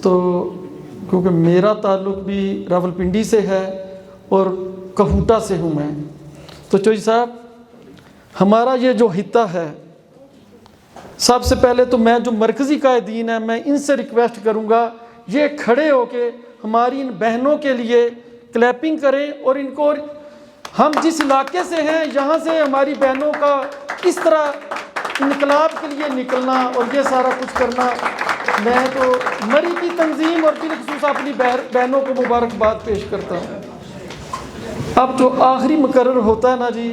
تو کیونکہ میرا تعلق بھی راولپنڈی سے ہے اور کہوٹا سے ہوں میں، تو چوہی صاحب ہمارا یہ جو خطہ ہے، سب سے پہلے تو میں جو مرکزی قائدین ہیں میں ان سے ریکویسٹ کروں گا یہ کھڑے ہو کے ہماری ان بہنوں کے لیے کلیپنگ کریں، اور ان کو ہم جس علاقے سے ہیں یہاں سے ہماری بہنوں کا اس طرح انقلاب کے لیے نکلنا اور یہ سارا کچھ کرنا، میں تو مری کی تنظیم اور بالخصوص اپنی بہنوں کو مبارکباد پیش کرتا ہوں۔ اب جو آخری مقرر ہوتا ہے نا جی،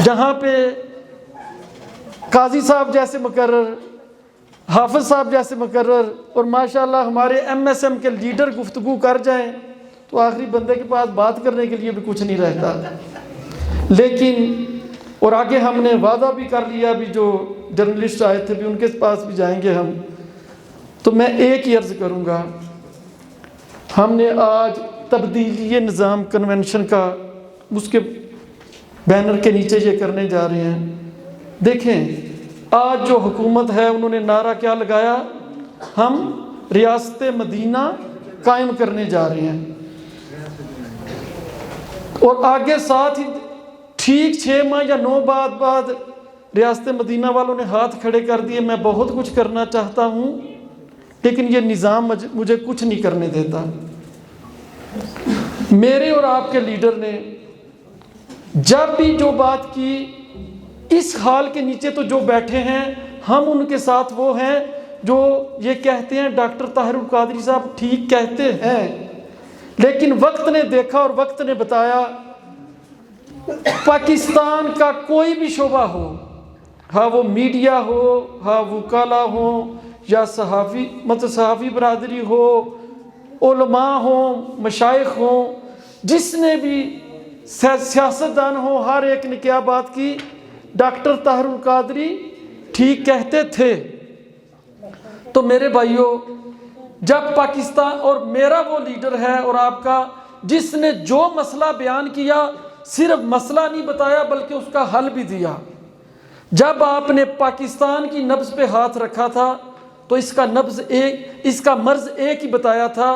جہاں پہ قاضی صاحب جیسے مقرر، حافظ صاحب جیسے مقرر اور ماشاءاللہ ہمارے ایم ایس ایم کے لیڈر گفتگو کر جائیں تو آخری بندے کے پاس بات کرنے کے لیے بھی کچھ نہیں رہتا۔ لیکن اور آگے ہم نے وعدہ بھی کر لیا، بھی جو جرنلسٹ آئے تھے بھی ان کے پاس بھی جائیں گے ہم، تو میں ایک ہی عرض کروں گا، ہم نے آج تبدیلی نظام کنونشن کا اس کے بینر کے نیچے یہ کرنے جا رہے ہیں۔ دیکھیں آج جو حکومت ہے انہوں نے نعرہ کیا لگایا، ہم ریاست مدینہ قائم کرنے جا رہے ہیں، اور آگے ساتھ ہی ٹھیک 6 ماہ یا 9 بعد ریاست مدینہ والوں نے ہاتھ کھڑے کر دیے، میں بہت کچھ کرنا چاہتا ہوں لیکن یہ نظام مجھے کچھ نہیں کرنے دیتا۔ میرے اور آپ کے لیڈر نے جب بھی جو بات کی، اس حال کے نیچے تو جو بیٹھے ہیں ہم ان کے ساتھ وہ ہیں جو یہ کہتے ہیں ڈاکٹر طاہر القادری صاحب ٹھیک کہتے ہیں، لیکن وقت نے دیکھا اور وقت نے بتایا پاکستان کا کوئی بھی شعبہ ہو، ہاں وہ میڈیا ہو، ہاں وکلا ہو، یا صحافی برادری ہو، علماء ہوں، مشائخ ہوں، جس نے بھی سیاستدان ہو، ہر ایک نے کیا بات کی، ڈاکٹر طاہر القادری ٹھیک کہتے تھے۔ تو میرے بھائیوں، جب پاکستان اور میرا وہ لیڈر ہے اور آپ کا جس نے جو مسئلہ بیان کیا، صرف مسئلہ نہیں بتایا بلکہ اس کا حل بھی دیا۔ جب آپ نے پاکستان کی نبض پہ ہاتھ رکھا تھا تو اس کا مرض ایک ہی بتایا تھا،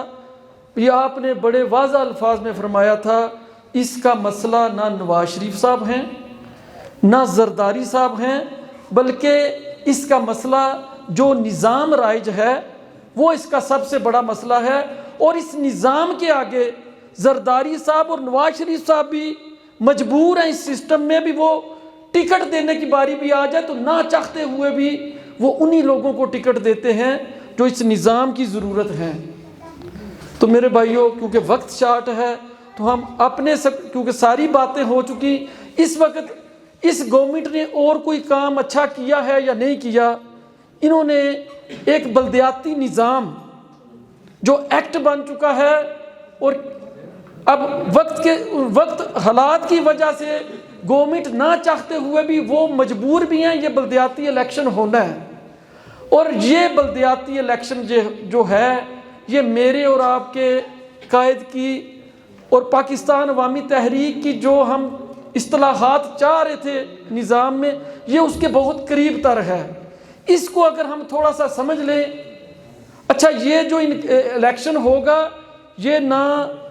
یہ آپ نے بڑے واضح الفاظ میں فرمایا تھا، اس کا مسئلہ نہ نواز شریف صاحب ہیں نہ زرداری صاحب ہیں، بلکہ اس کا مسئلہ جو نظام رائج ہے وہ اس کا سب سے بڑا مسئلہ ہے، اور اس نظام کے آگے زرداری صاحب اور نواز شریف صاحب بھی مجبور ہیں، اس سسٹم میں بھی وہ ٹکٹ دینے کی باری بھی آ جائے تو نہ چاہتے ہوئے بھی وہ انہی لوگوں کو ٹکٹ دیتے ہیں جو اس نظام کی ضرورت ہے۔ تو میرے بھائیوں، کیونکہ وقت شارٹ ہے تو ہم کیونکہ ساری باتیں ہو چکی، اس وقت اس گورنمنٹ نے اور کوئی کام اچھا کیا ہے یا نہیں کیا؟ انہوں نے ایک بلدیاتی نظام جو ایکٹ بن چکا ہے، اور اب وقت حالات کی وجہ سے گورنمنٹ نہ چاہتے ہوئے بھی وہ مجبور بھی ہیں، یہ بلدیاتی الیکشن ہونا ہے، اور یہ بلدیاتی الیکشن جو ہے یہ میرے اور آپ کے قائد کی اور پاکستان عوامی تحریک کی جو ہم اصطلاحات چاہ رہے تھے نظام میں، یہ اس کے بہت قریب تر ہے۔ اس کو اگر ہم تھوڑا سا سمجھ لیں، اچھا یہ جو الیکشن ہوگا یہ نہ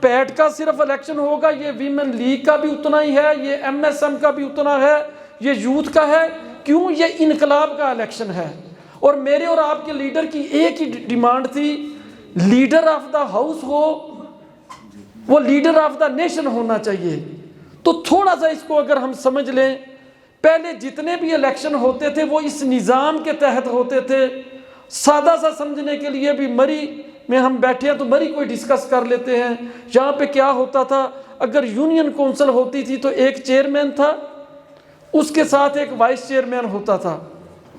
پیٹ کا صرف الیکشن ہوگا، یہ ویمن لیگ کا بھی اتنا ہی ہے، یہ ایم ایس ایم کا بھی اتنا ہے، یہ یوتھ کا ہے، کیوں؟ یہ انقلاب کا الیکشن ہے۔ اور میرے اور آپ کے لیڈر کی ایک ہی ڈیمانڈ تھی، لیڈر آف دا ہاؤس ہو، وہ لیڈر آف دا نیشن ہونا چاہیے۔ تو تھوڑا سا اس کو اگر ہم سمجھ لیں، پہلے جتنے بھی الیکشن ہوتے تھے وہ اس نظام کے تحت ہوتے تھے۔ سادہ سا سمجھنے کے لیے بھی مری میں ہم بیٹھے ہیں تو مری کوئی ڈسکس کر لیتے ہیں۔ یہاں پہ کیا ہوتا تھا، اگر یونین کونسل ہوتی تھی تو ایک چیئرمین تھا، اس کے ساتھ ایک وائس چیئرمین ہوتا تھا،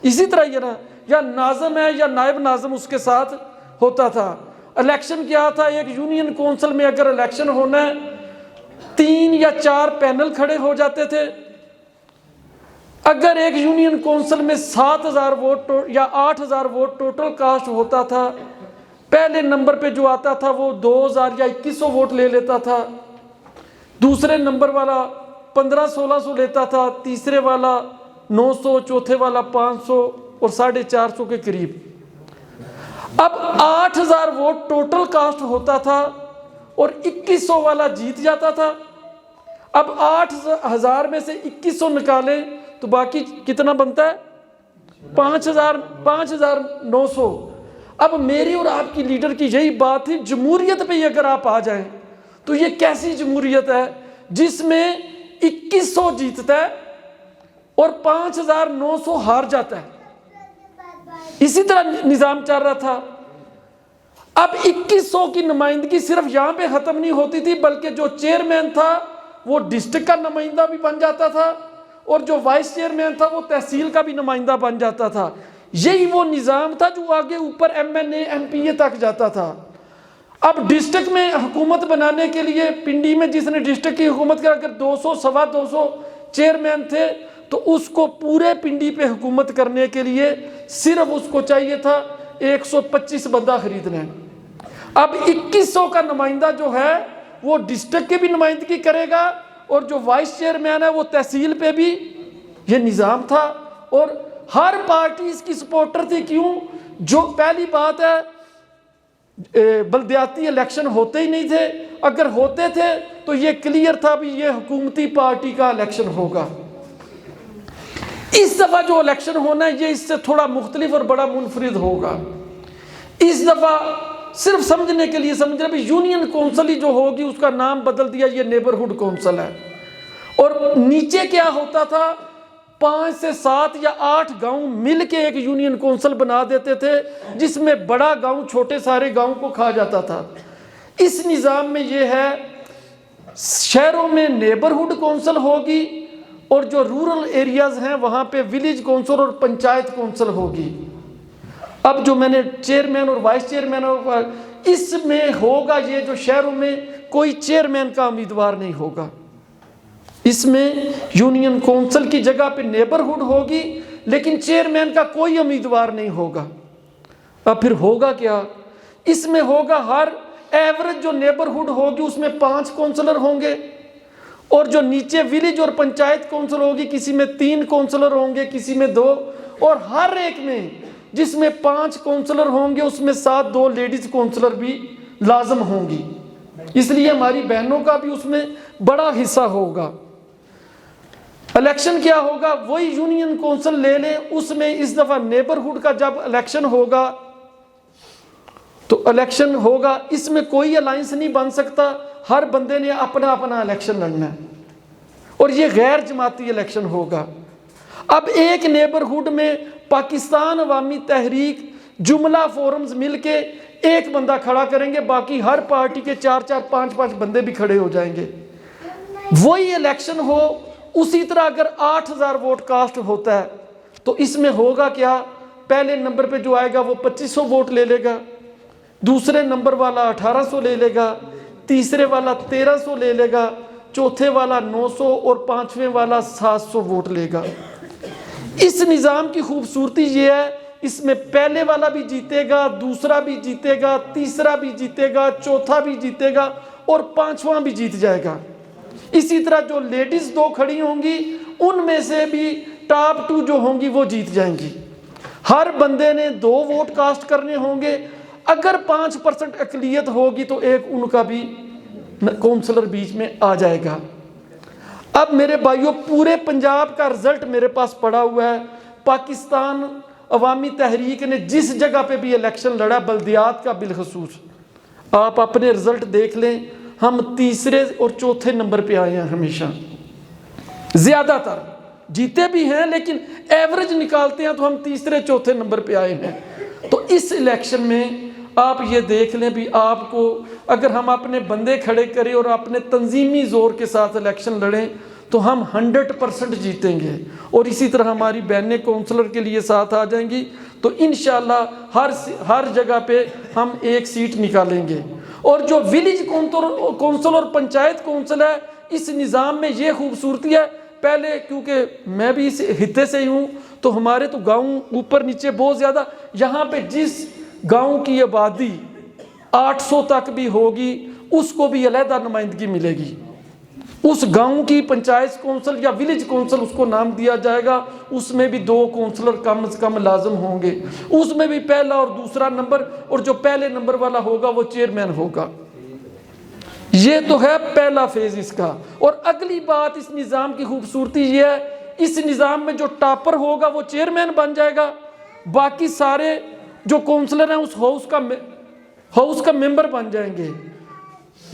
اسی طرح یہ نا، یا ناظم ہے یا نائب ناظم اس کے ساتھ ہوتا تھا۔ الیکشن کیا تھا، ایک یونین کونسل میں اگر الیکشن ہونا ہے 3 یا 4 پینل کھڑے ہو جاتے تھے۔ اگر ایک یونین کونسل میں 7,000 ووٹ یا 8,000 ووٹ ٹوٹل کاسٹ ہوتا تھا، پہلے نمبر پہ جو آتا تھا وہ 2,000 یا 2,100 ووٹ لے لیتا تھا، دوسرے نمبر والا 1,500-1,600 لیتا تھا، تیسرے والا 900، چوتھے والا 500 اور 450 کے قریب۔ اب 8,000 ووٹ ٹوٹل کاسٹ ہوتا تھا اور 2100 والا جیت جاتا تھا. اب 8,000 میں سے 2100 نکالیں تو باقی کتنا بنتا ہے؟ 5,900. اب میری اور آپ کی لیڈر کی یہی بات تھی، جمہوریت پہ اگر آپ آ جائیں تو یہ کیسی جمہوریت ہے جس میں 2100 جیتتا ہے اور 5,900 ہار جاتا ہے. اسی طرح نظام چل رہا تھا. اب 2100 کی نمائندگی صرف یہاں پہ ختم نہیں ہوتی تھی، بلکہ جو چیئرمین تھا وہ ڈسٹرکٹ کا نمائندہ بھی بن جاتا تھا اور جو وائس چیئرمین تھا وہ تحصیل کا بھی نمائندہ بن جاتا تھا. یہی وہ نظام تھا جو آگے اوپر MNA MPA تک جاتا تھا. اب ڈسٹرکٹ میں حکومت بنانے کے لیے پنڈی میں جس نے ڈسٹرکٹ کی حکومت کیا، اگر 200 سوا 200 چیئرمین تھے تو اس کو پورے پنڈی پہ حکومت کرنے کے لیے صرف اس کو چاہیے تھا 125 بندہ خریدنا. اب 2100 کا نمائندہ جو ہے وہ ڈسٹرکٹ کی بھی نمائندگی کرے گا اور جو وائس چیئرمین ہے وہ تحصیل پہ بھی. یہ نظام تھا اور ہر پارٹی اس کی سپورٹر تھی. کیوں؟ جو پہلی بات ہے بلدیاتی الیکشن ہوتے ہی نہیں تھے، اگر ہوتے تھے تو یہ کلیئر تھا بھی یہ حکومتی پارٹی کا الیکشن ہوگا. اس دفعہ جو الیکشن ہونا ہے یہ اس سے تھوڑا مختلف اور بڑا منفرد ہوگا. اس دفعہ صرف سمجھنے کے لیے سمجھ رہے بھی یونین کونسل ہی جو ہوگی اس کا نام بدل دیا، یہ نیبرہڈ کونسل ہے. اور نیچے کیا ہوتا تھا، 5 سے 7 یا 8 گاؤں مل کے ایک یونین کونسل بنا دیتے تھے جس میں بڑا گاؤں چھوٹے سارے گاؤں کو کھا جاتا تھا. اس نظام میں یہ ہے شہروں میں نیبرہڈ کونسل ہوگی اور جو رورل ایریاز ہیں وہاں پہ ولیج کونسل اور پنچایت کونسل ہوگی. اب جو میں نے چیئرمین اور وائس چیئرمین اس میں ہوگا یہ جو شہروں میں کوئی چیئرمین کا امیدوار نہیں ہوگا. اس میں یونین کونسل کی جگہ پہ نیبرہڈ ہوگی لیکن چیئرمین کا کوئی امیدوار نہیں ہوگا. اب پھر ہوگا کیا؟ اس میں ہوگا ہر ایوریج جو نیبرہڈ ہوگی اس میں 5 کونسلر ہوں گے اور جو نیچے ولیج اور پنچایت کونسل ہوگی کسی میں 3 کونسلر ہوں گے کسی میں 2 اور ہر ایک میں جس میں 5 کونسلر ہوں گے اس میں 2 لیڈیز کونسلر بھی لازم ہوں گی. اس لیے ہماری بہنوں کا بھی اس میں بڑا حصہ ہوگا. الیکشن کیا ہوگا؟ وہی یونین کونسل لے لیں، اس میں اس دفعہ نیبرہڈ کا جب الیکشن ہوگا تو الیکشن ہوگا اس میں کوئی الائنس نہیں بن سکتا، ہر بندے نے اپنا اپنا الیکشن لڑنا ہے اور یہ غیر جماعتی الیکشن ہوگا. اب ایک نیبرہڈ میں پاکستان عوامی تحریک جملہ فورمز مل کے ایک بندہ کھڑا کریں گے، باقی ہر پارٹی کے 4-4 5-5 بندے بھی کھڑے ہو جائیں گے. وہی الیکشن ہو اسی طرح اگر 8,000 ووٹ کاسٹ ہوتا ہے تو اس میں ہوگا کیا؟ پہلے نمبر پہ جو آئے گا وہ 2500 ووٹ لے لے گا، دوسرے نمبر والا 1800 لے لے گا، تیسرے والا 1300 لے لے گا، چوتھے والا 900 اور 5ویں والا 700 ووٹ لے گا. اس نظام کی خوبصورتی یہ ہے اس میں پہلے والا بھی جیتے گا، دوسرا بھی جیتے گا، تیسرا بھی جیتے گا، چوتھا بھی جیتے گا اور 5واں بھی جیت جائے گا. اسی طرح جو لیڈیز 2 کھڑی ہوں گی ان میں سے بھی ٹاپ 2 جو ہوں گی وہ جیت جائیں گی. ہر بندے نے 2 ووٹ کاسٹ کرنے ہوں گے. اگر 5% اقلیت ہوگی تو ایک ان کا بھی کونسلر بیچ میں آ جائے گا. اب میرے بھائیوں پورے پنجاب کا رزلٹ میرے پاس پڑا ہوا ہے. پاکستان عوامی تحریک نے جس جگہ پہ بھی الیکشن لڑا بلدیات کا بالخصوص، آپ اپنے رزلٹ دیکھ لیں، ہم تیسرے اور چوتھے نمبر پہ آئے ہیں. ہمیشہ زیادہ تر جیتے بھی ہیں لیکن ایوریج نکالتے ہیں تو ہم تیسرے چوتھے نمبر پہ آئے ہیں. تو اس الیکشن میں آپ یہ دیکھ لیں بھی آپ کو اگر ہم اپنے بندے کھڑے کریں اور اپنے تنظیمی زور کے ساتھ الیکشن لڑیں تو ہم 100% جیتیں گے اور اسی طرح ہماری بہنیں کونسلر کے لیے ساتھ آ جائیں گی تو انشاءاللہ ہر جگہ پہ ہم 1 سیٹ نکالیں گے. اور جو ولیج کونسل اور پنچایت کونسل ہے اس نظام میں یہ خوبصورتی ہے، پہلے کیونکہ میں بھی اس خطے سے ہی ہوں تو ہمارے تو گاؤں اوپر نیچے بہت زیادہ، یہاں پہ جس گاؤں کی آبادی 800 تک بھی ہوگی اس کو بھی علیحدہ نمائندگی ملے گی. اس گاؤں کی پنچایت کونسل یا ولیج کونسل اس کو نام دیا جائے گا، اس میں بھی 2 کونسلر کم از کم لازم ہوں گے، اس میں بھی پہلا اور دوسرا نمبر، اور جو پہلے نمبر والا ہوگا وہ چیئرمین ہوگا۔ یہ تو ہے پہلا فیز اس کا۔ اور اگلی بات اس نظام کی خوبصورتی یہ ہے، اس نظام میں جو ٹاپر ہوگا وہ چیئرمین بن جائے گا، باقی سارے جو کونسلر ہیں اس ہاؤس کا ممبر بن جائیں گے۔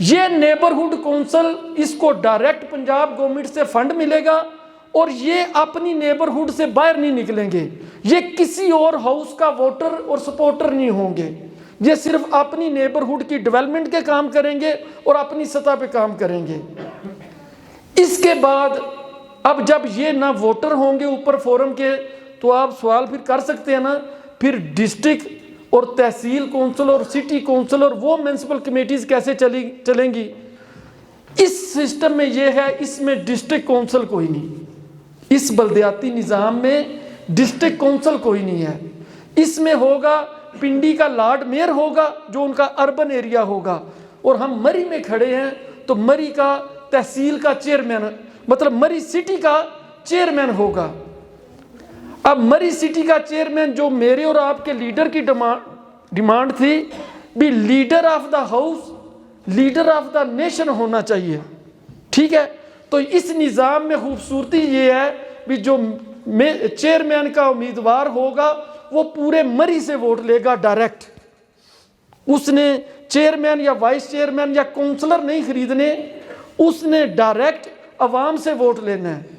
یہ نیبرہڈ کونسل، اس کو ڈائریکٹ پنجاب گورنمنٹ سے فنڈ ملے گا، اور یہ اپنی نیبرہڈ سے باہر نہیں نکلیں گے، یہ کسی اور ہاؤس کا ووٹر اور سپورٹر نہیں ہوں گے، یہ صرف اپنی نیبرہڈ کی ڈیولپمنٹ کے کام کریں گے اور اپنی سطح پہ کام کریں گے۔ اس کے بعد اب جب یہ نہ ووٹر ہوں گے اوپر فورم کے، تو آپ سوال پھر کر سکتے ہیں نا، پھر ڈسٹرکٹ اور تحصیل کونسل اور سٹی کونسل اور وہ میونسپل کمیٹیز کیسے چلیں گی؟ اس سسٹم میں یہ ہے، اس میں ڈسٹرکٹ کونسل کوئی نہیں، اس بلدیاتی نظام میں ڈسٹرکٹ کونسل کوئی نہیں ہے۔ اس میں ہوگا پنڈی کا لارڈ میئر ہوگا جو ان کا اربن ایریا ہوگا، اور ہم مری میں کھڑے ہیں تو مری کا تحصیل کا چیئرمین، مطلب مری سٹی کا چیئرمین ہوگا۔ اب مری سٹی کا چیئرمین جو میرے اور آپ کے لیڈر کی ڈیمانڈ تھی بھی، leader of the house, leader of the nation ہونا چاہیے، ٹھیک ہے؟ تو اس نظام میں خوبصورتی یہ ہے بھی جو چیئرمین کا امیدوار ہوگا وہ پورے مری سے ووٹ لے گا ڈائریکٹ، اس نے چیئرمین یا وائس چیئرمین یا کونسلر نہیں خریدنے، اس نے ڈائریکٹ عوام سے ووٹ لینا ہے۔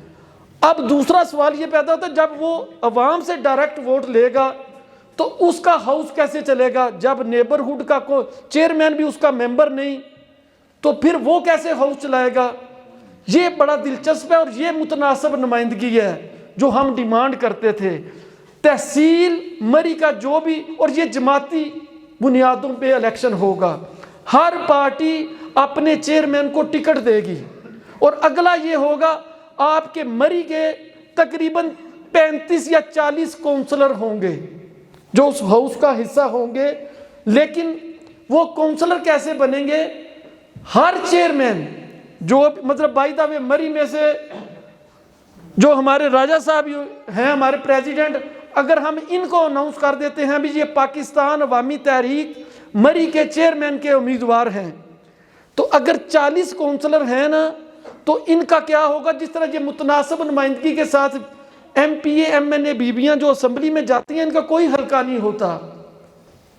اب دوسرا سوال یہ پیدا ہوتا ہے، جب وہ عوام سے ڈائریکٹ ووٹ لے گا تو اس کا ہاؤس کیسے چلے گا؟ جب نیبرہڈ کا چیئرمین بھی اس کا ممبر نہیں تو پھر وہ کیسے ہاؤس چلائے گا؟ یہ بڑا دلچسپ ہے، اور یہ متناسب نمائندگی ہے جو ہم ڈیمانڈ کرتے تھے۔ تحصیل مری کا جو بھی، اور یہ جماعتی بنیادوں پہ الیکشن ہوگا، ہر پارٹی اپنے چیئرمین کو ٹکٹ دے گی، اور اگلا یہ ہوگا آپ کے مری کے تقریباً 35 یا 40 کونسلر ہوں گے جو اس ہاؤس کا حصہ ہوں گے، لیکن وہ کونسلر کیسے بنیں گے؟ ہر چیئرمین جو مطلب بائی دا وے مری میں سے جو ہمارے راجہ صاحب ہیں، ہمارے پریزیڈنٹ، اگر ہم ان کو اناؤنس کر دیتے ہیں بھی یہ پاکستان عوامی تحریک مری کے چیئرمین کے امیدوار ہیں، تو اگر 40 کونسلر ہیں نا تو ان کا کیا ہوگا؟ جس طرح یہ متناسب نمائندگی کے ساتھ M P A M N A بیویاں جو اسمبلی میں جاتی ہیں ان کا کوئی حلقہ نہیں ہوتا،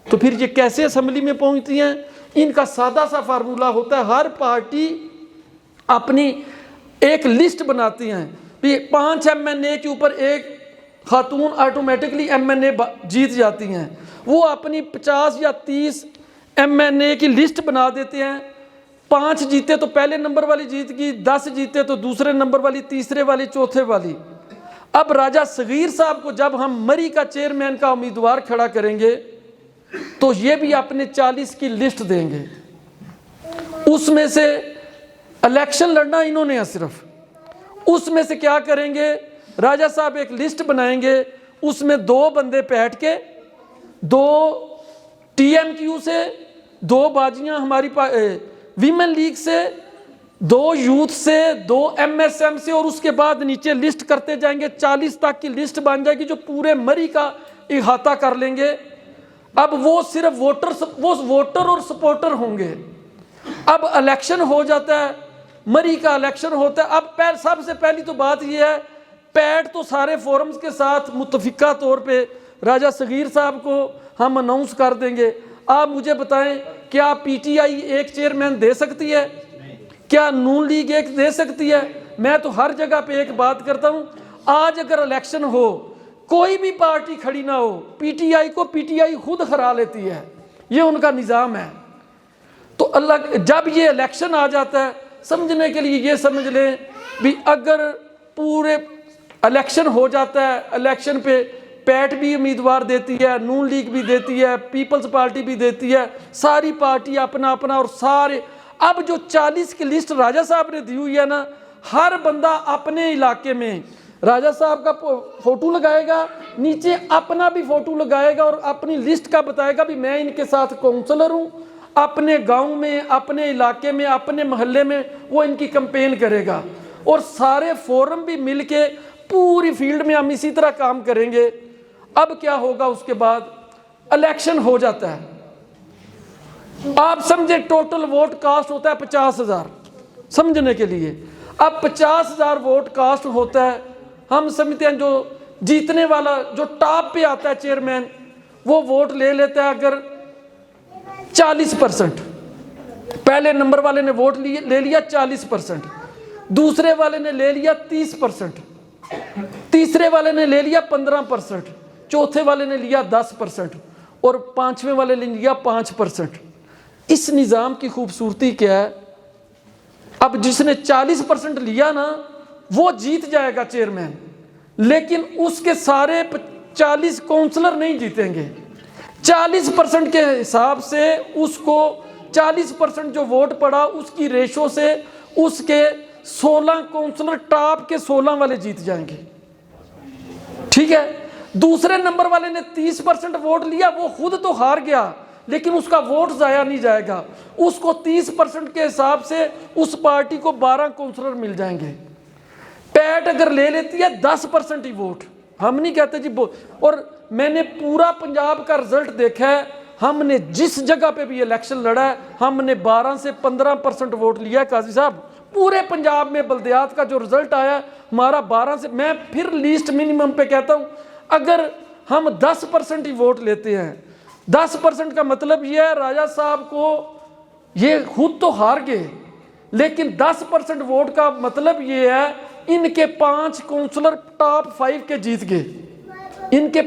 تو پھر یہ کیسے اسمبلی میں پہنچتی ہیں؟ ان کا سادہ سا فارمولہ ہوتا ہے، ہر پارٹی اپنی ایک لسٹ بناتی ہیں، 5 ایم این اے کے اوپر ایک خاتون آٹومیٹکلی ایم این اے جیت جاتی ہیں، وہ اپنی 50 یا 30 ایم این اے کی لسٹ بنا دیتے ہیں، 5 جیتے تو پہلے نمبر والی جیت گئی، 10 جیتے تو دوسرے نمبر والی، تیسرے والی، چوتھے والی۔ اب راجہ صغیر صاحب کو جب ہم مری کا چیئرمین کا امیدوار کھڑا کریں گے تو یہ بھی اپنے 40 کی لسٹ دیں گے، اس میں سے الیکشن لڑنا انہوں نے ہے صرف، اس میں سے کیا کریں گے؟ راجہ صاحب ایک لسٹ بنائیں گے، اس میں 2 بندے بیٹھ کے، 2 ٹی ایم کیو سے، 2 باجیاں ہماری ویمن لیگ سے، 2 یوتھ سے، 2 ایم ایس ایم سے، اور اس کے بعد نیچے لسٹ کرتے جائیں گے، 40 تک کی لسٹ بن جائے گی جو پورے مری کا احاطہ کر لیں گے۔ اب وہ صرف ووٹر اور سپورٹر ہوں گے۔ اب الیکشن ہو جاتا ہے، مری کا الیکشن ہوتا ہے۔ اب سب سے پہلی تو بات یہ ہے، پیڈ تو سارے فورمز کے ساتھ متفقہ طور پہ راجہ صغیر صاحب کو ہم اناؤنس کر دیں گے۔ آپ مجھے بتائیں، کیا پی ٹی آئی ایک چیئرمین دے سکتی ہے؟ کیا نون لیگ ایک دے سکتی ہے؟ میں تو ہر جگہ پہ ایک بات کرتا ہوں، آج اگر الیکشن ہو، کوئی بھی پارٹی کھڑی نہ ہو، پی ٹی آئی کو پی ٹی آئی خود ہرا لیتی ہے، یہ ان کا نظام ہے۔ تو اللہ جب یہ الیکشن آ جاتا ہے، سمجھنے کے لیے یہ سمجھ لیں بھی اگر پورے الیکشن ہو جاتا ہے، الیکشن پہ پیٹ بھی امیدوار دیتی ہے، نون لیگ بھی دیتی ہے، پیپلز پارٹی بھی دیتی ہے، ساری پارٹی اپنا اپنا، اور سارے اب جو 40 کی لسٹ راجہ صاحب نے دی ہوئی ہے نا، ہر بندہ اپنے علاقے میں راجہ صاحب کا فوٹو لگائے گا، نیچے اپنا بھی فوٹو لگائے گا اور اپنی لسٹ کا بتائے گا بھی میں ان کے ساتھ کونسلر ہوں، اپنے گاؤں میں، اپنے علاقے میں، اپنے محلے میں وہ ان کی کمپین کرے گا، اور سارے فورم بھی مل کے پوری فیلڈ میں ہم اسی طرح کام کریں گے۔ اب کیا ہوگا اس کے بعد؟ الیکشن ہو جاتا ہے، آپ سمجھیں ٹوٹل ووٹ کاسٹ ہوتا ہے 50,000 سمجھنے کے لیے۔ اب 50,000 ووٹ کاسٹ ہوتا ہے، ہم سمجھتے ہیں جو جیتنے والا جو ٹاپ پہ آتا ہے چیئرمین، وہ ووٹ لے لیتا ہے اگر 40%، پہلے نمبر والے نے ووٹ لے لیا 40%، دوسرے والے نے لے لیا 30%، تیسرے والے نے لے لیا 15%، چوتھے والے نے لیا 10%، اور پانچویں والے نے لیا 5%۔ اس نظام کی خوبصورتی کیا ہے؟ اب جس نے 40% لیا نا وہ جیت جائے گا چیئرمین، لیکن اس کے سارے 40 کونسلر نہیں جیتیں گے۔ 40% کے حساب سے اس کو 40% جو ووٹ پڑا اس کی ریشو سے اس کے 16 کونسلر ٹاپ کے 16 والے جیت جائیں گے، ٹھیک ہے۔ دوسرے نمبر والے نے 30% ووٹ لیا، وہ خود تو ہار گیا لیکن اس کا ووٹ ضائع نہیں جائے گا، اس کو 30% کے حساب سے اس پارٹی کو 12 کونسلر مل جائیں گے۔ پیٹ اگر لے لیتی ہے 10% ہی ووٹ، ہم نہیں کہتے جی اور میں نے پورا پنجاب کا رزلٹ دیکھا ہے، ہم نے جس جگہ پہ بھی الیکشن لڑا ہے ہم نے 12 سے 15% ووٹ لیا ہے۔ قاضی صاحب پورے پنجاب میں بلدیات کا جو رزلٹ آیا ہمارا 12 سے، میں پھر لیسٹ منیمم پہ کہتا ہوں اگر ہم 10% ہی ووٹ لیتے ہیں، 10% کا مطلب یہ ہے راجہ صاحب کو یہ خود تو ہار گئے، لیکن 10% ووٹ کا مطلب یہ ہے ان کے 5 کونسلر ٹاپ 5 کے جیت گئے، ان کے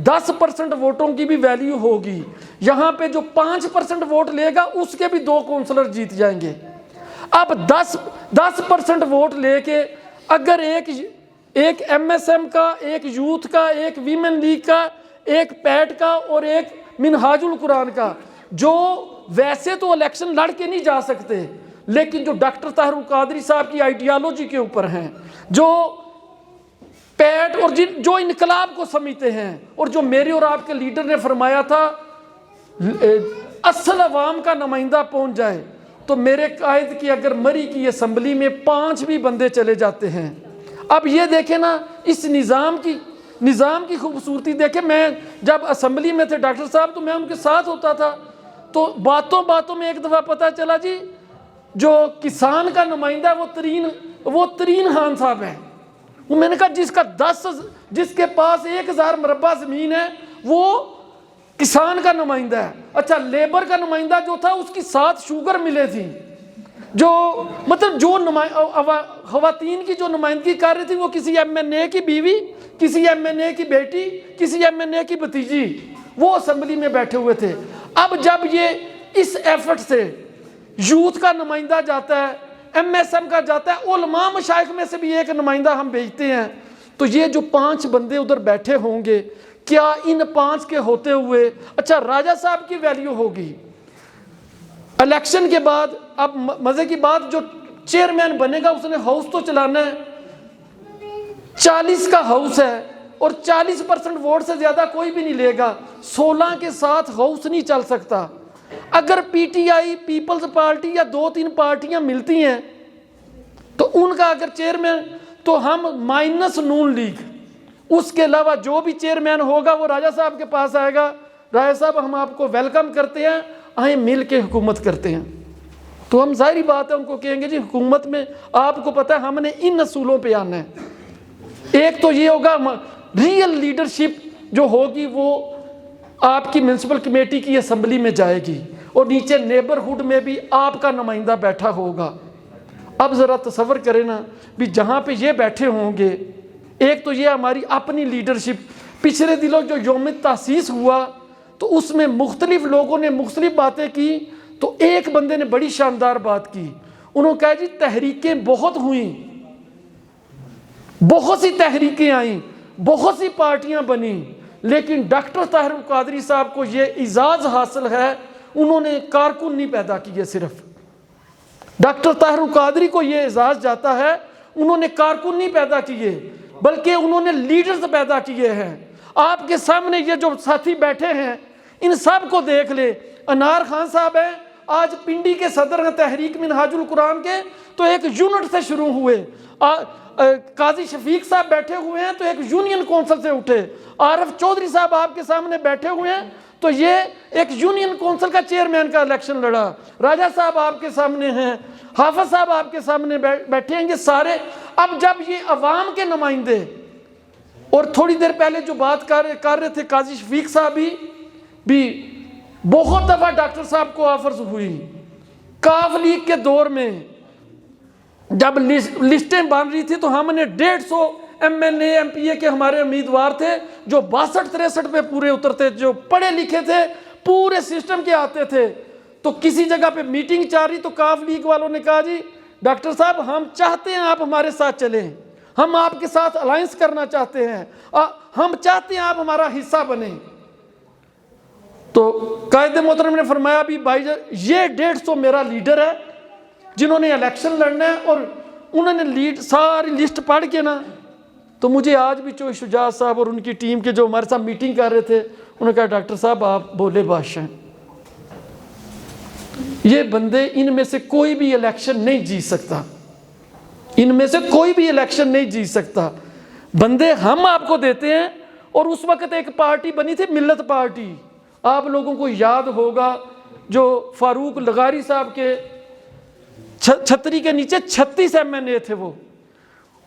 10% ووٹوں کی بھی ویلیو ہوگی۔ یہاں پہ جو 5% ووٹ لے گا اس کے بھی 2 کونسلر جیت جائیں گے۔ اب 10% ووٹ لے کے اگر ایک ایم ایس ایم کا، ایک یوتھ کا، ایک ویمن لیگ کا، ایک پیٹ کا اور ایک منہاج القرآن کا، جو ویسے تو الیکشن لڑ کے نہیں جا سکتے لیکن جو ڈاکٹر طاہر القادری صاحب کی آئیڈیالوجی کے اوپر ہیں، جو پیٹ اور جو انقلاب کو سمجھتے ہیں، اور جو میرے اور آپ کے لیڈر نے فرمایا تھا اصل عوام کا نمائندہ پہنچ جائے، تو میرے قائد کی اگر مری کی اسمبلی میں 5 بھی بندے چلے جاتے ہیں۔ اب یہ دیکھیں نا اس نظام کی خوبصورتی دیکھیں۔ میں جب اسمبلی میں تھے ڈاکٹر صاحب تو میں ان کے ساتھ ہوتا تھا، تو باتوں میں ایک دفعہ پتہ چلا جی جو کسان کا نمائندہ وہ ترین خان صاحب ہے۔ وہ میں نے کہا جس کے پاس 1000 مربع زمین ہے وہ کسان کا نمائندہ ہے۔ اچھا لیبر کا نمائندہ جو تھا اس کی 7 شوگر ملے تھی، جو مطلب جو خواتین کی جو نمائندگی کر رہی تھی وہ کسی ایم این اے کی بیوی، کسی ایم این اے کی بیٹی، کسی ایم این اے کی بھتیجی، وہ اسمبلی میں بیٹھے ہوئے تھے۔ اب جب یہ اس ایفرٹ سے یوتھ کا نمائندہ جاتا ہے، ایم ایس ایم کا جاتا ہے، علماء مشائخ میں سے بھی ایک نمائندہ ہم بھیجتے ہیں، تو یہ جو 5 بندے ادھر بیٹھے ہوں گے، کیا ان 5 کے ہوتے ہوئے اچھا راجہ صاحب کی ویلیو ہوگی الیکشن کے بعد؟ اب مزے کی بات، جو چیئرمین بنے گا اس نے ہاؤس تو چلانا ہے، 40 کا ہاؤس ہے اور 40% ووٹ سے زیادہ کوئی بھی نہیں لے گا، 16 کے ساتھ ہاؤس نہیں چل سکتا۔ اگر P T I, Peoples Party یا 2-3 پارٹیاں ملتی ہیں تو ان کا اگر چیئرمین، تو ہم مائنس نون لیگ، اس کے علاوہ جو بھی چیئرمین ہوگا وہ راجہ صاحب کے پاس آئے گا، راجہ صاحب ہم آپ کو ویلکم کرتے ہیں، آئیں مل کے حکومت کرتے ہیں۔ تو ہم ظاہری بات ہے ان کو کہیں گے جی حکومت میں آپ کو پتہ ہے ہم نے ان اصولوں پہ آنا ہے۔ ایک تو یہ ہوگا ریئل لیڈرشپ جو ہوگی وہ آپ کی میونسپل کمیٹی کی اسمبلی میں جائے گی، اور نیچے نیبرہڈ میں بھی آپ کا نمائندہ بیٹھا ہوگا۔ اب ذرا تصور کریں نا بھی جہاں پہ یہ بیٹھے ہوں گے، ایک تو یہ ہماری اپنی لیڈرشپ، پچھلے دنوں جو یوم تاسیس ہوا تو اس میں مختلف لوگوں نے مختلف باتیں کی، تو ایک بندے نے بڑی شاندار بات کی، انہوں نے کہا جی تحریکیں بہت ہوئیں، بہت سی تحریکیں آئیں، بہت سی پارٹیاں بنیں، لیکن ڈاکٹر طاہر القادری صاحب کو یہ اعزاز حاصل ہے، انہوں نے کارکن نہیں پیدا کیے، صرف ڈاکٹر طاہر القادری کو یہ اعزاز جاتا ہے، انہوں نے کارکن نہیں پیدا کیے بلکہ انہوں نے لیڈرز پیدا کیے ہیں۔ آپ کے سامنے یہ جو ساتھی بیٹھے ہیں ان سب کو دیکھ لے. انار خان صاحب ہیں, آج پنڈی کے صدر ہیں تحریک منہاج القرآن کے, تو ایک یونٹ سے شروع ہوئے. قاضی شفیق صاحب بیٹھے ہوئے ہیں تو ایک یونین کونسل سے اٹھے. عارف چودھری صاحب آپ کے سامنے بیٹھے ہوئے ہیں تو یہ ایک یونین کونسل کا چیئرمین کا الیکشن لڑا. راجہ صاحب آپ کے سامنے ہیں, حافظ صاحب آپ کے سامنے بیٹھے ہیں. یہ سارے اب جب یہ عوام کے نمائندے, اور تھوڑی دیر پہلے جو بات کر رہے تھے قاضی شفیق صاحب بھی بہت دفعہ ڈاکٹر صاحب کو آفرز ہوئی. کاف لیگ کے دور میں جب لسٹیں بن رہی تھی تو ہم نے 150 MNA MPA کے ہمارے امیدوار تھے جو 62-63 پہ پورے اترتے, جو پڑھے لکھے تھے, پورے سسٹم کے آتے تھے. تو کسی جگہ پہ میٹنگ چل رہی تو کاف لیگ والوں نے کہا جی ڈاکٹر صاحب ہم چاہتے ہیں آپ ہمارے ساتھ چلیں, ہم آپ کے ساتھ الائنس کرنا چاہتے ہیں, ہم چاہتے ہیں آپ ہمارا حصہ بنیں. تو قائد محترم نے فرمایا بھی بھائی یہ 150 میرا لیڈر ہے جنہوں نے الیکشن لڑنا ہے, اور انہوں نے ساری لسٹ پڑھ کے نا, تو مجھے آج بھی چوئی شجاعت صاحب اور ان کی ٹیم کے جو ہمارے ساتھ میٹنگ کر رہے تھے انہوں نے کہا ڈاکٹر صاحب آپ بولے بادشاہ ہیں, یہ بندے ان میں سے کوئی بھی الیکشن نہیں جیت سکتا, ان میں سے کوئی بھی الیکشن نہیں جیت سکتا. بندے ہم آپ کو دیتے ہیں. اور اس وقت ایک پارٹی بنی تھی ملت پارٹی, آپ لوگوں کو یاد ہوگا, جو فاروق لغاری صاحب کے چھتری کے نیچے 36 MNA تھے, وہ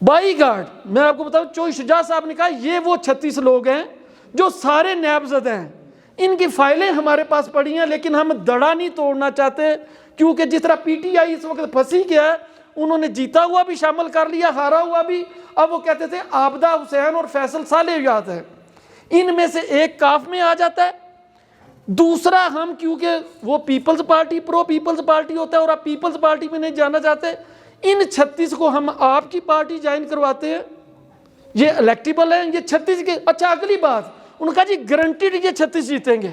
بائی گارڈ. میں آپ کو بتاؤں چوئی شجاع صاحب نے کہا یہ وہ 36 لوگ ہیں جو سارے نابزد ہیں, ان کی فائلیں ہمارے پاس پڑی ہیں, لیکن ہم دڑا نہیں توڑنا چاہتے, کیونکہ جس طرح PTI اس وقت پھنسی گیا ہے, انہوں نے جیتا ہوا بھی شامل کر لیا, ہارا ہوا بھی. اب وہ کہتے تھے عابدہ حسین اور فیصل صالح یاد ہے, ان میں سے ایک کاف میں آ جاتا ہے, دوسرا ہم کیونکہ وہ پیپلز پارٹی پرو پیپلز پارٹی ہوتا ہے اور آپ پیپلز پارٹی میں نہیں جانا چاہتے, ان 36 کو ہم آپ کی پارٹی جوائن کرواتے ہیں, یہ الیکٹیبل ہیں یہ 36 کے. اچھا اگلی بات, انہوں نے کہا جی گارنٹیڈ یہ 36 جیتیں گے,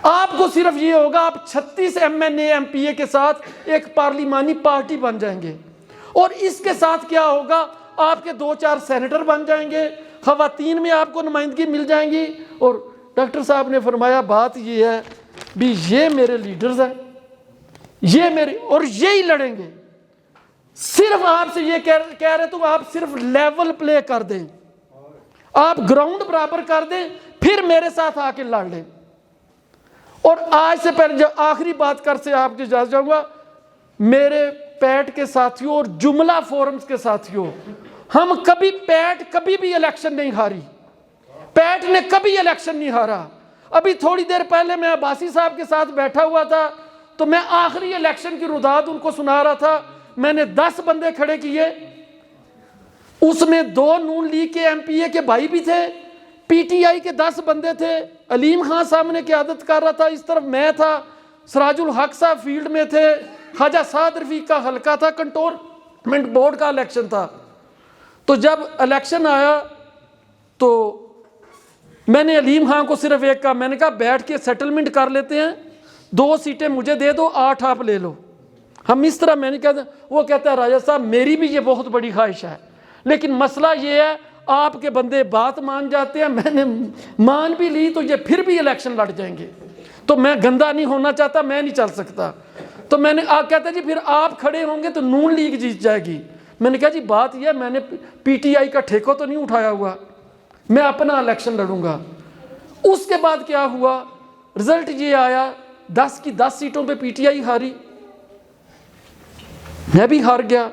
آپ کو صرف یہ ہوگا آپ 36 MNA MPA کے ساتھ ایک پارلیمانی پارٹی بن جائیں گے, اور اس کے ساتھ کیا ہوگا آپ کے 2-4 سینیٹر بن جائیں گے, خواتین میں آپ کو نمائندگی مل جائیں گی. اور ڈاکٹر صاحب نے فرمایا بات یہ ہے بھی یہ میرے لیڈرز ہیں, یہ میرے, اور یہی لڑیں گے. صرف آپ سے یہ کہہ رہے تو آپ صرف لیول پلے کر دیں, آپ گراؤنڈ برابر کر دیں, پھر میرے ساتھ آ کے لڑ لیں. اور آج سے پہلے جو آخری بات کر سے آپ کی اجازت جاؤں گا, میرے پیٹ کے ساتھیوں اور جملہ فورمز کے ساتھیوں, ہم کبھی بھی الیکشن نہیں ہاری, پیٹ نے کبھی الیکشن نہیں ہارا. ابھی تھوڑی دیر پہلے میں عباسی صاحب کے ساتھ بیٹھا ہوا تھا تو میں آخری الیکشن کی رداد ان کو سنا رہا تھا. میں نے 10 بندے کھڑے کیے, اس میں 2 نون لیگ کے MPA کے بھائی بھی تھے, PTI کے 10 بندے تھے, علیم خان سامنے قیادت کر رہا تھا, اس طرف میں تھا, سراج الحق صاحب فیلڈ میں تھے, خواجہ سعد رفیق کا حلقہ تھا, کنٹونمنٹ بورڈ کا الیکشن تھا. تو جب الیکشن آیا تو میں نے علیم خان کو صرف ایک کہا, میں نے کہا بیٹھ کے سیٹلمنٹ کر لیتے ہیں, 2 سیٹیں مجھے دے دو, 8 آپ لے لو, ہم اس طرح. میں نے کہا, وہ کہتا ہے راجہ صاحب میری بھی یہ بہت بڑی خواہش ہے, لیکن مسئلہ یہ ہے آپ کے بندے بات مان جاتے ہیں, میں نے مان بھی لی تو یہ پھر بھی الیکشن لڑ جائیں گے, تو میں گندا نہیں ہونا چاہتا, میں نہیں چل سکتا. تو میں نے کہتا جی پھر آپ کھڑے ہوں گے تو نون لیگ جیت جائے گی. میں نے کہا جی بات یہ ہے میں نے PTI کا ٹھیکہ تو نہیں اٹھایا ہوا, میں اپنا الیکشن لڑوں گا. اس کے بعد کیا ہوا, رزلٹ یہ آیا 10 کی 10 سیٹوں پہ PTI ہاری, میں بھی ہار گیا,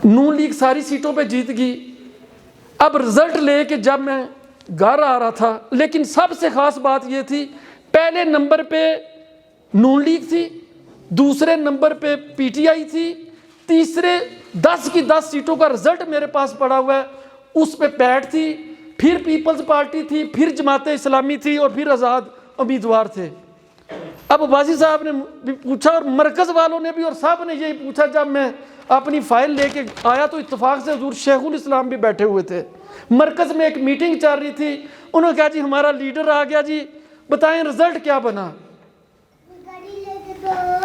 نون لیگ ساری سیٹوں پہ جیت گئی. اب رزلٹ لے کے جب میں گھر آ رہا تھا, لیکن سب سے خاص بات یہ تھی, پہلے نمبر پہ نون لیگ تھی, دوسرے نمبر پہ PTI تھی, تیسرے 10 کی 10 سیٹوں کا رزلٹ میرے پاس پڑا ہوا ہے, اس پہ پیٹ تھی, پھر پیپلز پارٹی تھی, پھر جماعت اسلامی تھی, اور پھر آزاد امیدوار تھے. اب بازی صاحب نے بھی پوچھا اور مرکز والوں نے بھی, اور سب نے یہی پوچھا. جب میں اپنی فائل لے کے آیا تو اتفاق سے حضور شیخ الاسلام بھی بیٹھے ہوئے تھے. مرکز میں ایک میٹنگ چل رہی تھی, انہوں نے کہا جی ہمارا لیڈر آ گیا جی, بتائیں رزلٹ کیا بنا.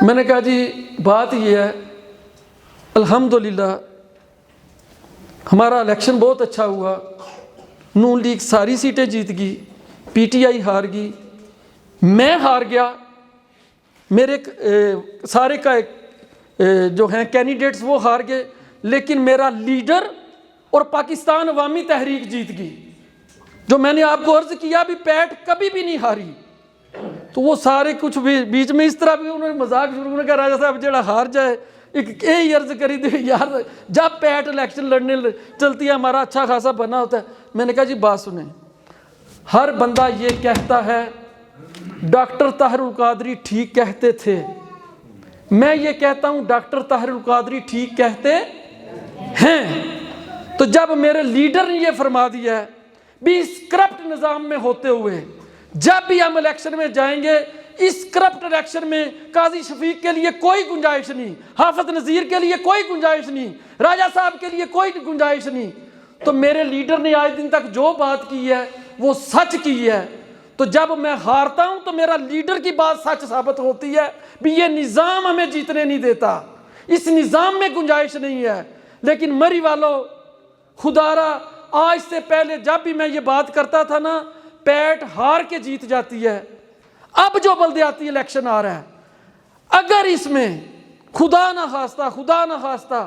میں نے کہا جی بات یہ ہے الحمدللہ ہمارا الیکشن بہت اچھا ہوا, نون لیگ ساری سیٹیں جیت گئی, PTI ہار گئی, میں ہار گیا, میرے سارے کا جو ہیں کینڈیڈیٹس وہ ہار گئے, لیکن میرا لیڈر اور پاکستان عوامی تحریک جیت گئی. جو میں نے آپ کو عرض کیا بھی پیٹ کبھی بھی نہیں ہاری. تو وہ سارے کچھ بیچ میں اس طرح بھی انہوں نے مذاق شروع کر راجا صاحب جڑا ہار جائے ایک یہی عرض کری تھی یار جب پیٹ الیکشن لڑنے چلتی ہے ہمارا اچھا خاصا بنا ہوتا ہے. میں نے کہا جی بات سنیں, ہر بندہ یہ کہتا ہے ڈاکٹر طاہر القادری ٹھیک کہتے تھے, میں یہ کہتا ہوں ڈاکٹر طاہر القادری ٹھیک کہتے ہیں. تو جب میرے لیڈر نے یہ فرما دیا ہے بھی اس کرپٹ نظام میں ہوتے ہوئے جب بھی ہم الیکشن میں جائیں گے اس کرپٹ الیکشن میں قاضی شفیق کے لیے کوئی گنجائش نہیں, حافظ نذیر کے لیے کوئی گنجائش نہیں, راجہ صاحب کے لیے کوئی گنجائش نہیں. تو میرے لیڈر نے آج دن تک جو بات کی ہے وہ سچ کی ہے. تو جب میں ہارتا ہوں تو میرا لیڈر کی بات سچ ثابت ہوتی ہے بھی یہ نظام ہمیں جیتنے نہیں دیتا, اس نظام میں گنجائش نہیں ہے. لیکن مری والوں خدا را آج سے پہلے جب بھی میں یہ بات کرتا تھا نا پیٹ ہار کے جیت جاتی ہے. اب جو بلدیاتی الیکشن آ رہا ہے اگر اس میں خدا نہ خواستہ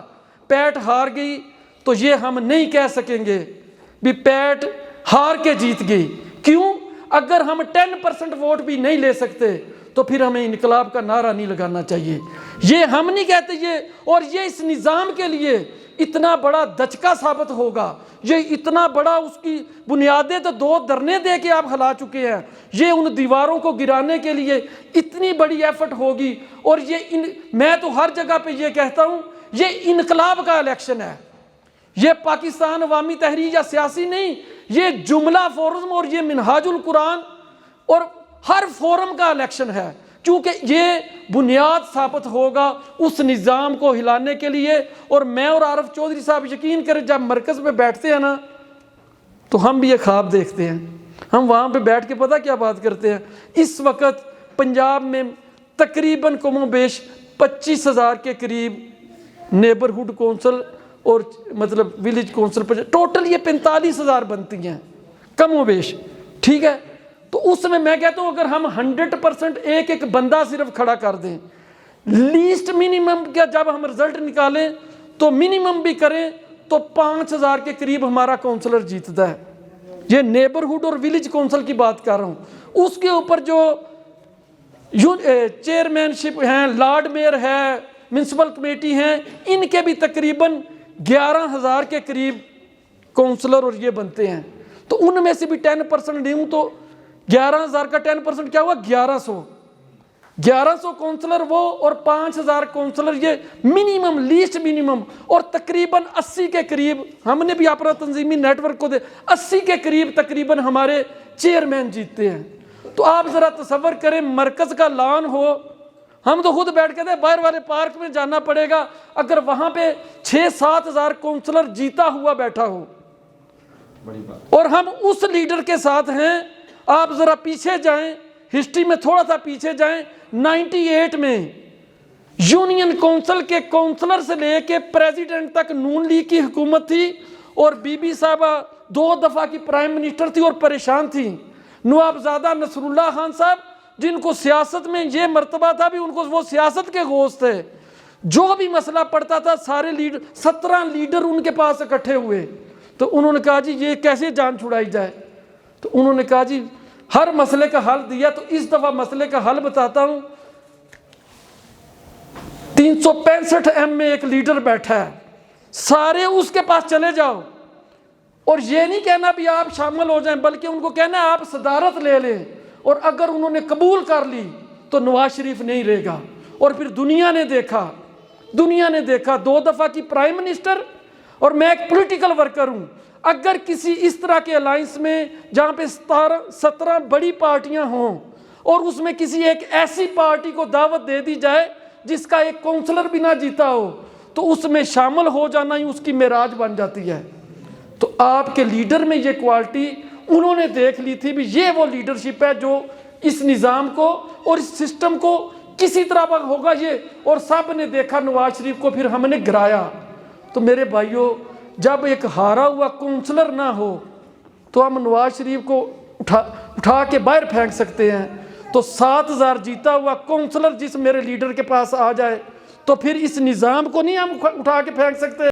پیٹ ہار گئی تو یہ ہم نہیں کہہ سکیں گے بھی پیٹ ہار کے جیت گئی. کیوں؟ اگر ہم 10% ووٹ بھی نہیں لے سکتے تو پھر ہمیں انقلاب کا نعرہ نہیں لگانا چاہیے. یہ ہم نہیں کہتے یہ, اور یہ اس نظام کے لیے اتنا بڑا دھچکا ثابت ہوگا, یہ اتنا بڑا اس کی بنیادیں تو 2 دھرنے دے کے آپ ہلا چکے ہیں, یہ ان دیواروں کو گرانے کے لیے اتنی بڑی ایفرٹ ہوگی. اور یہ میں تو ہر جگہ پہ یہ کہتا ہوں یہ انقلاب کا الیکشن ہے, یہ پاکستان عوامی تحریک یا سیاسی نہیں, یہ جملہ فورم اور یہ منہاج القرآن اور ہر فورم کا الیکشن ہے. کیونکہ یہ بنیاد ثابت ہوگا اس نظام کو ہلانے کے لیے. اور میں اور عارف چودھری صاحب یقین کریں جب مرکز پہ بیٹھتے ہیں نا تو ہم بھی یہ خواب دیکھتے ہیں. ہم وہاں پہ بیٹھ کے پتہ کیا بات کرتے ہیں, اس وقت پنجاب میں تقریباً کم و بیش 25,000 کے قریب نیبرہڈ کونسل اور مطلب ولیج کونسل پر ٹوٹل یہ 45,000 بنتی ہیں کم و بیش, ٹھیک ہے. تو اس میں کہتا ہوں اگر ہم 100% ایک بندہ صرف کھڑا کر دیں, لیسٹ منیمم کیا جب ہم رزلٹ نکالیں تو منیمم بھی کریں تو 5,000 کے قریب ہمارا کونسلر جیتتا ہے. یہ نیبرہڈ اور ولیج کونسل کی بات کر رہا ہوں. اس کے اوپر جو چیئرمین شپ ہیں, لارڈ میئر ہے, میونسپل کمیٹی ہیں, ان کے بھی تقریباً 11,000 کے قریب کونسلر اور یہ بنتے ہیں. تو ان میں سے بھی 10% دوں تو 11,000 کا 10% کیا ہوا 1100 کونسلر وہ اور 5,000 کونسلر یہ منیمم لیسٹ منیمم. اور تقریباً 80 کے قریب ہم نے بھی اپنا تنظیمی نیٹ ورک کو 80 کے قریب تقریباً ہمارے چیئرمین جیتتے ہیں. تو آپ ذرا تصور کریں مرکز کا لان ہو, ہم تو خود بیٹھ کے تھے باہر والے پارک میں جانا پڑے گا, اگر وہاں پہ 6-7 ہزار کونسلر جیتا ہوا بیٹھا ہو اور ہم اس لیڈر کے ساتھ ہیں. آپ ذرا پیچھے جائیں, ہسٹری میں تھوڑا سا پیچھے جائیں, 98 میں یونین کونسل کے کونسلر سے لے کے پریزیڈنٹ تک نون لیگ کی حکومت تھی اور بی بی صاحبہ 2 دفعہ کی پرائم منسٹر تھی اور پریشان تھی. نوابزادہ نصر اللہ خان صاحب جن کو سیاست میں یہ مرتبہ تھا بھی ان کو وہ سیاست کے گوشت تھے, جو بھی مسئلہ پڑتا تھا سارے 17 لیڈر ان کے پاس اکٹھے ہوئے. تو انہوں نے کہا جی یہ کیسے جان چھڑائی جائے. تو انہوں نے کہا جی ہر مسئلے کا حل دیا. تو اس دفعہ مسئلے کا حل بتاتا ہوں. 365 ایم میں ایک لیڈر بیٹھا ہے, سارے اس کے پاس چلے جاؤ اور یہ نہیں کہنا بھی آپ شامل ہو جائیں, بلکہ ان کو کہنا ہے آپ صدارت لے لیں. اور اگر انہوں نے قبول کر لی تو نواز شریف نہیں رہے گا. اور پھر دنیا نے دیکھا 2 دفعہ کی پرائم منسٹر. اور میں ایک پولیٹیکل ورکر ہوں, اگر کسی اس طرح کے الائنس میں جہاں پہ 17 بڑی پارٹیاں ہوں اور اس میں کسی ایک ایسی پارٹی کو دعوت دے دی جائے جس کا ایک کونسلر بھی نہ جیتا ہو تو اس میں شامل ہو جانا ہی اس کی معراج بن جاتی ہے. تو آپ کے لیڈر میں یہ کوالٹی انہوں نے دیکھ لی تھی بھی یہ وہ لیڈرشپ ہے جو اس نظام کو اور اس سسٹم کو کسی طرح پر ہوگا یہ. اور سب نے دیکھا نواز شریف کو, پھر ہم نے گرایا. تو میرے بھائیوں جب ایک ہارا ہوا کونسلر نہ ہو تو ہم نواز شریف کو اٹھا کے باہر پھینک سکتے ہیں، تو 7,000 جیتا ہوا کونسلر جس میرے لیڈر کے پاس آ جائے تو پھر اس نظام کو نہیں ہم اٹھا کے پھینک سکتے؟